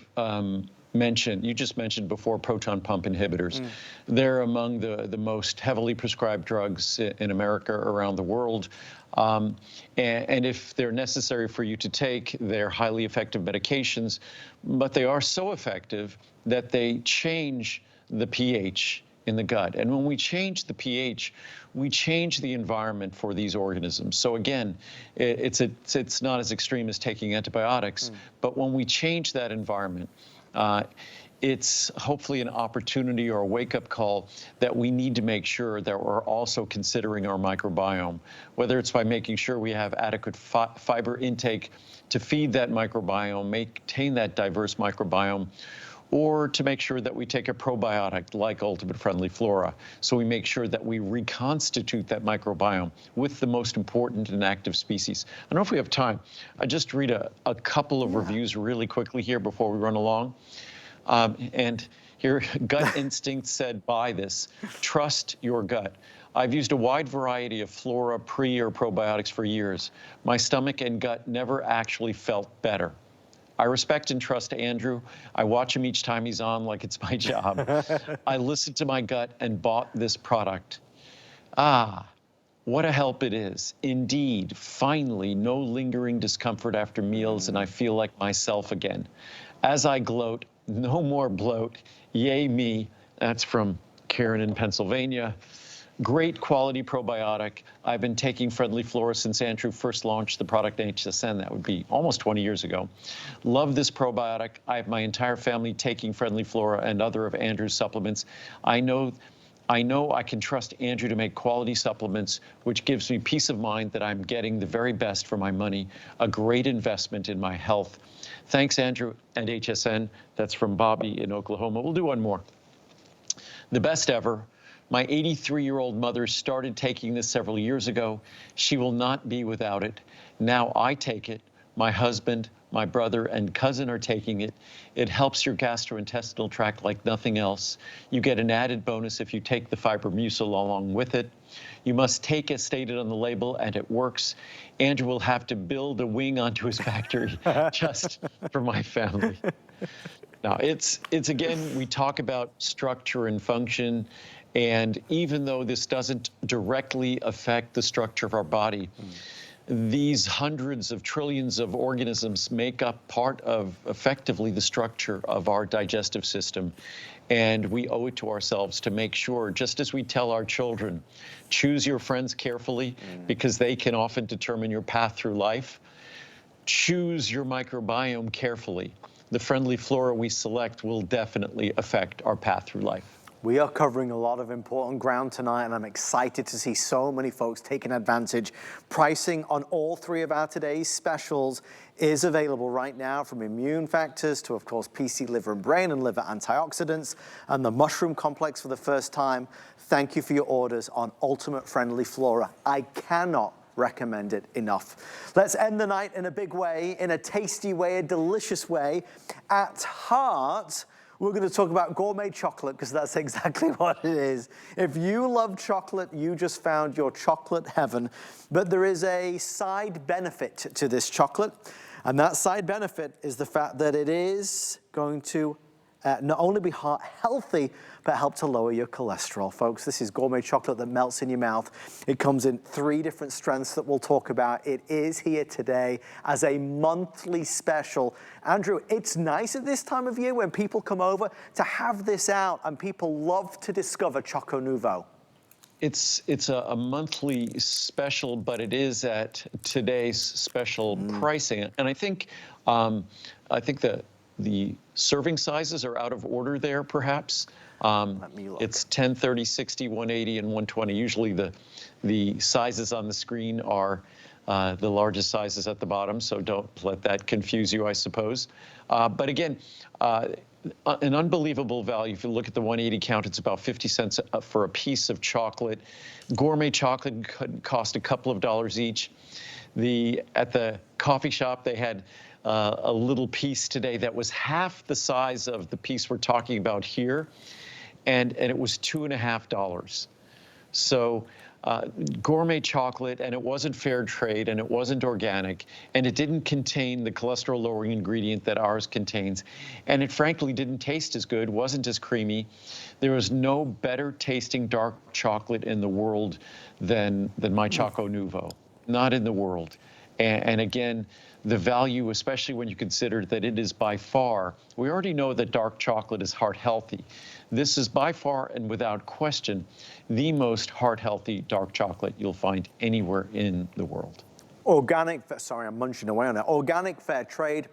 you just mentioned before proton pump inhibitors. They're among the most heavily prescribed drugs in America, around the world. And if they're necessary for you to take, they're highly effective medications, but they are so effective that they change the pH in the gut. And when we change the pH, we change the environment for these organisms. So again, it's not as extreme as taking antibiotics, but when we change that environment, it's hopefully an opportunity or a wake-up call that we need to make sure that we're also considering our microbiome, whether it's by making sure we have adequate fiber intake to feed that microbiome, maintain that diverse microbiome, or to make sure that we take a probiotic like Ultimate Friendly Flora, so we make sure that we reconstitute that microbiome with the most important and active species. I don't know if we have time. I just read a couple of reviews really quickly here before we run along. And here, Gut Instinct said, buy this. Trust your gut. I've used a wide variety of Flora pre or probiotics for years. My stomach and gut never actually felt better. I respect and trust Andrew. I watch him each time he's on like it's my job. I listened to my gut and bought this product. Ah, what a help it is. Indeed, finally, no lingering discomfort after meals, and I feel like myself again. As I gloat, no more bloat. Yay me. That's from Karen in Pennsylvania. Great quality probiotic. I've been taking Friendly Flora since Andrew first launched the product in HSN. That would be almost 20 years ago. Love this probiotic. I have my entire family taking Friendly Flora and other of Andrew's supplements. I know I can trust Andrew to make quality supplements, which gives me peace of mind that I'm getting the very best for my money, a great investment in my health. Thanks, Andrew and HSN. That's from Bobby in Oklahoma. We'll do one more. The best ever. My 83-year-old mother started taking this several years ago. She will not be without it. Now I take it. My husband, my brother, and cousin are taking it. It helps your gastrointestinal tract like nothing else. You get an added bonus if you take the Fibromucil along with it. You must take as stated on the label, and it works. Andrew will have to build a wing onto his factory just for my family. Now, it's again, we talk about structure and function, and even though this doesn't directly affect the structure of our body, these hundreds of trillions of organisms make up part of effectively the structure of our digestive system. And we owe it to ourselves to make sure, just as we tell our children, choose your friends carefully because they can often determine your path through life. Choose your microbiome carefully. The Friendly Flora we select will definitely affect our path through life.
We are covering a lot of important ground tonight, and I'm excited to see so many folks taking advantage. Pricing on all three of our today's specials is available right now, from immune factors to, of course, PC liver and brain and liver antioxidants, and the mushroom complex for the first time. Thank you for your orders on Ultimate Friendly Flora. I cannot recommend it enough. Let's end the night in a big way, in a tasty way, a delicious way. At heart, we're going to talk about gourmet chocolate, because that's exactly what it is. If you love chocolate, you just found your chocolate heaven. But there is a side benefit to this chocolate, and that side benefit is the fact that it is going to not only be heart healthy, but help to lower your cholesterol. Folks, this is gourmet chocolate that melts in your mouth. It comes in 3 different strengths that we'll talk about. It is here today as a monthly special. Andrew, it's nice at this time of year when people come over to have this out, and people love to discover Choco Nouveau.
It's a monthly special, but it is at today's special pricing. And I think the serving sizes are out of order there, perhaps.
Let me look.
It's 10, 30, 60, 180, and 120. Usually the sizes on the screen are the largest sizes at the bottom, so don't let that confuse you, I suppose. But again, an unbelievable value. If you look at the 180 count, it's about 50 cents for a piece of chocolate. Gourmet chocolate could cost a couple of dollars each. At the coffee shop, they had a little piece today that was half the size of the piece we're talking about here, and it was $2.50. So gourmet chocolate, and it wasn't fair trade, and it wasn't organic, and it didn't contain the cholesterol-lowering ingredient that ours contains, and it frankly didn't taste as good, wasn't as creamy. There was no better tasting dark chocolate in the world than my Choco Nuvo, not in the world. And again, the value, especially when you consider that it is by far, we already know that dark chocolate is heart healthy. This is by far and without question the most heart healthy dark chocolate you'll find anywhere in the world.
Organic, sorry, I'm munching away on that. Organic, fair trade,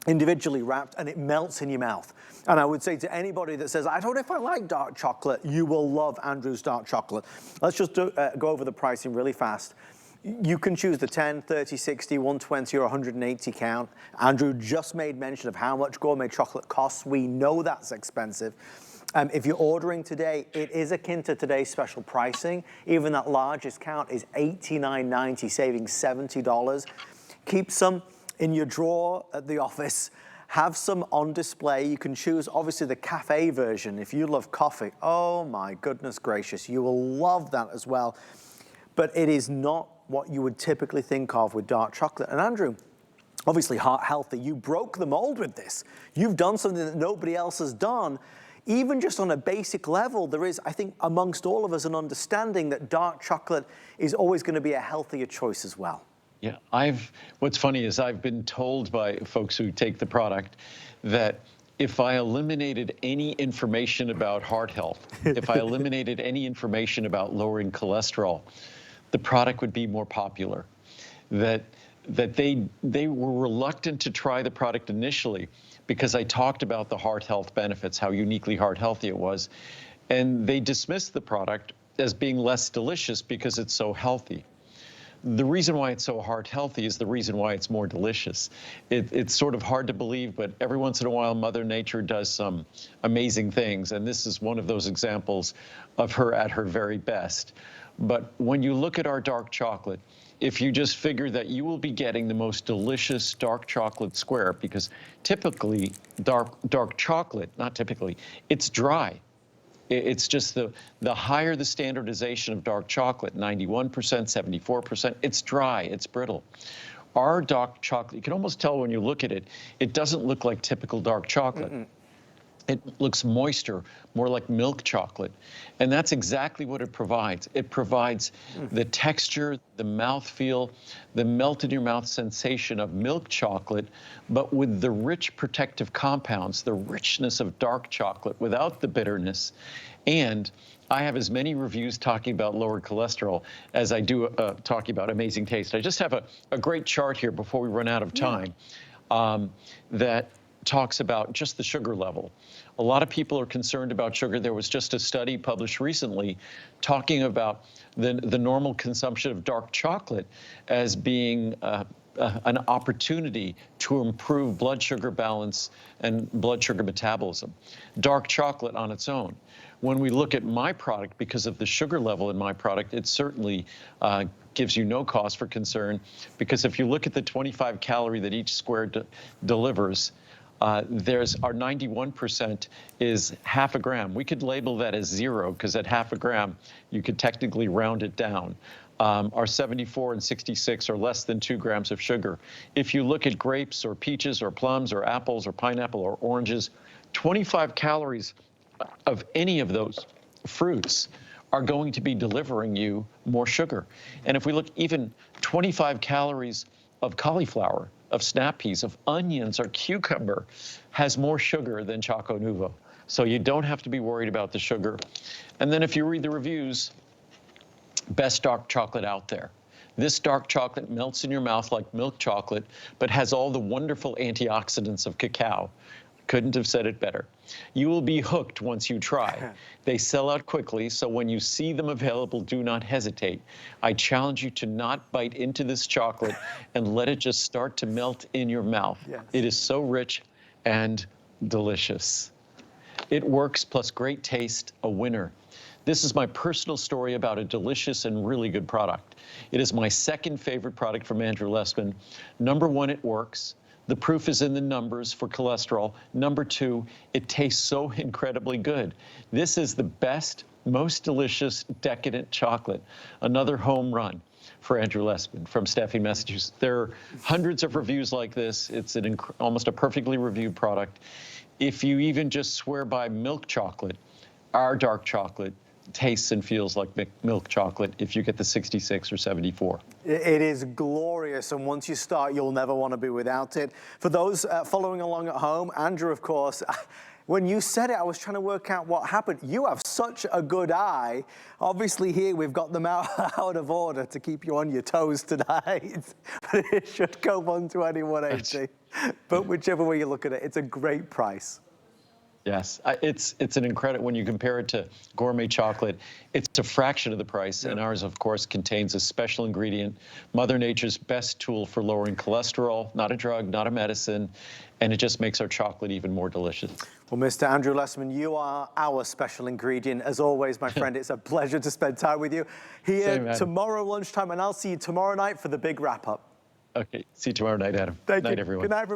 individually wrapped, and it melts in your mouth. And I would say to anybody that says, I don't know if I like dark chocolate, you will love Andrew's dark chocolate. Let's just go over the pricing really fast. You can choose the 10, 30, 60, 120, or 180 count. Andrew just made mention of how much gourmet chocolate costs. We know that's expensive. If you're ordering today, it is akin to today's special pricing. Even that largest count is $89.90, saving $70. Keep some in your drawer at the office. Have some on display. You can choose, obviously, the cafe version. If you love coffee, oh my goodness gracious, you will love that as well. But it is not what you would typically think of with dark chocolate. And Andrew, obviously heart healthy, you broke the mold with this. You've done something that nobody else has done. Even just on a basic level, there is, I think, amongst all of us an understanding that dark chocolate is always going to be a healthier choice as well.
Yeah, what's funny is I've been told by folks who take the product that if I eliminated any information about heart health, if I eliminated any information about lowering cholesterol, the product would be more popular. That they were reluctant to try the product initially because I talked about the heart health benefits, how uniquely heart healthy it was, and they dismissed the product as being less delicious because it's so healthy. The reason why it's so heart healthy is the reason why it's more delicious. It's sort of hard to believe, but every once in a while, Mother Nature does some amazing things, and this is one of those examples of her at her very best. But when you look at our dark chocolate, if you just figure that you will be getting the most delicious dark chocolate square, because typically dark chocolate, not typically, it's dry. It's just the higher the standardization of dark chocolate, 91%, 74%, it's dry, it's brittle. Our dark chocolate, you can almost tell when you look at it, it doesn't look like typical dark chocolate. It looks moister, more like milk chocolate. And that's exactly what it provides. It provides the texture, the mouthfeel, the melt-in-your-mouth sensation of milk chocolate, but with the rich protective compounds, the richness of dark chocolate without the bitterness. And I have as many reviews talking about lower cholesterol as I do talking about amazing taste. I just have a great chart here before we run out of time that talks about just the sugar level. A lot of people are concerned about sugar. There was just a study published recently talking about the normal consumption of dark chocolate as being an opportunity to improve blood sugar balance and blood sugar metabolism. Dark chocolate on its own. When we look at my product, because of the sugar level in my product, it certainly gives you no cause for concern, because if you look at the 25 calorie that each square delivers, there's our 91% is half a gram. We could label that as 0 because at half a gram, you could technically round it down. Our 74 and 66 are less than 2 grams of sugar. If you look at grapes or peaches or plums or apples or pineapple or oranges, 25 calories of any of those fruits are going to be delivering you more sugar. And if we look even 25 calories of cauliflower, of snap peas, of onions, or cucumber has more sugar than Choco Nuvo. So you don't have to be worried about the sugar. And then if you read the reviews, best dark chocolate out there. This dark chocolate melts in your mouth like milk chocolate, but has all the wonderful antioxidants of cacao. Couldn't have said it better. You will be hooked once you try. They sell out quickly, so when you see them available, do not hesitate. I challenge you to not bite into this chocolate and let it just start to melt in your mouth. Yes. It is so rich and delicious. It works, plus great taste, a winner. This is my personal story about a delicious and really good product. It is my second favorite product from Andrew Lessman. Number one, it works. The proof is in the numbers for cholesterol. Number two, it tastes so incredibly good. This is the best, most delicious decadent chocolate. Another home run for Andrew Lessman from Staffing, Massachusetts. There are hundreds of reviews like this. It's almost a perfectly reviewed product. If you even just swear by milk chocolate, our dark chocolate tastes and feels like milk chocolate if you get the 66 or 74.
It is glorious, and once you start, you'll never want to be without it. For those following along at home, Andrew, of course, when you said it, I was trying to work out what happened. You have such a good eye. Obviously here, we've got them out of order to keep you on your toes tonight. But it should go 120, 180. But whichever way you look at it, it's a great price.
Yes, it's an incredible, when you compare it to gourmet chocolate, it's a fraction of the price, and ours, of course, contains a special ingredient, Mother Nature's best tool for lowering cholesterol, not a drug, not a medicine, and it just makes our chocolate even more delicious.
Well, Mr. Andrew Lessman, you are our special ingredient. As always, my friend, it's a pleasure to spend time with you here tomorrow lunchtime, and I'll see you tomorrow night for the big wrap-up.
Okay, see you tomorrow night, Adam.
Thank you.
Night, everyone.
Good night, everyone.